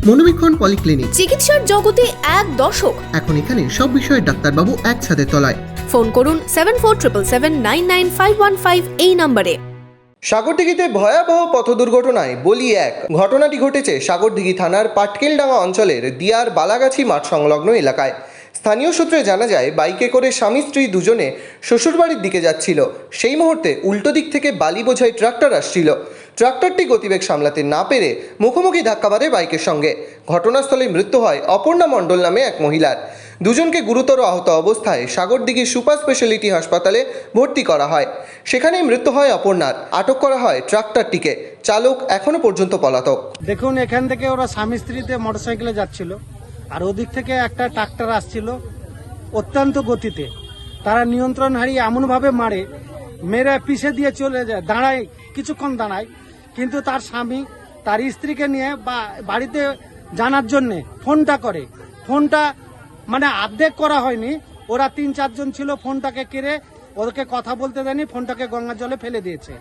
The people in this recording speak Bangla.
মনোবীক্ষণ পলিক্লিনিক, চিকিৎসার জগতে এক দশক। এখন এখানে সব বিষয়ে ডাক্তারবাবু একসাথে তলায়। ফোন করুন 7477999515 এই নম্বরে। সাগরদিঘিতে ভয়াবহ পথ দুর্ঘটনায় বলি এক। ঘটনাটি ঘটেছে সাগরদিঘি থানার পাটকেলডাঙ্গা অঞ্চলের দিয়ার বালাগাছি মাঠ সংলগ্ন এলাকায়। স্থানীয় সূত্রে জানা যায়, বাইকে করে স্বামী স্ত্রী দুজনে শ্বশুরবাড়ির দিকে যাচ্ছিল। সেই মুহূর্তে উল্টো দিক থেকে বালি বোঝাই ট্রাক্টর আসছিল। ট্রাক্টরটি গতিবেগ সামলাতে না পেরে মুখোমুখি ধাক্কা মারে বাইকের সঙ্গে। ঘটনাস্থলে মৃত্যু হয় অপর্ণা মণ্ডল নামে এক মহিলার। দুজনকে গুরুতর আহত অবস্থায় সাগরদিঘি সুপার স্পেশালিটি হাসপাতালে ভর্তি করা হয়। সেখানেই মৃত্যু হয় অপর্ণার। আটক করা হয় ট্রাক্টরটিকে। চালক এখনো পর্যন্ত পলাতক। দেখুন, এখান থেকে ওরা স্বামী স্ত্রীতে মোটরসাইকেলে যাচ্ছিল, আর ওদিক থেকে একটা ট্রাক্টর আসছিল অত্যন্ত গতিতে। তারা নিয়ন্ত্রণ হারিয়ে এমনভাবে মেরে পিছে দিয়ে চলে যায়, দাঁড়ায়, কিছুক্ষণ দাঁড়ায়, কিন্তু তার স্বামী তার স্ত্রীকে নিয়ে বাড়িতে জানার জন্যে ফোনটা করে। ফোনটা মানে অর্ধেক করা হয়নি, ওরা 3-4 জন ছিল, ফোনটাকে কেড়ে ওদেরকে কথা বলতে দেয়নি, ফোনটাকে গঙ্গার জলে ফেলে দিয়েছে।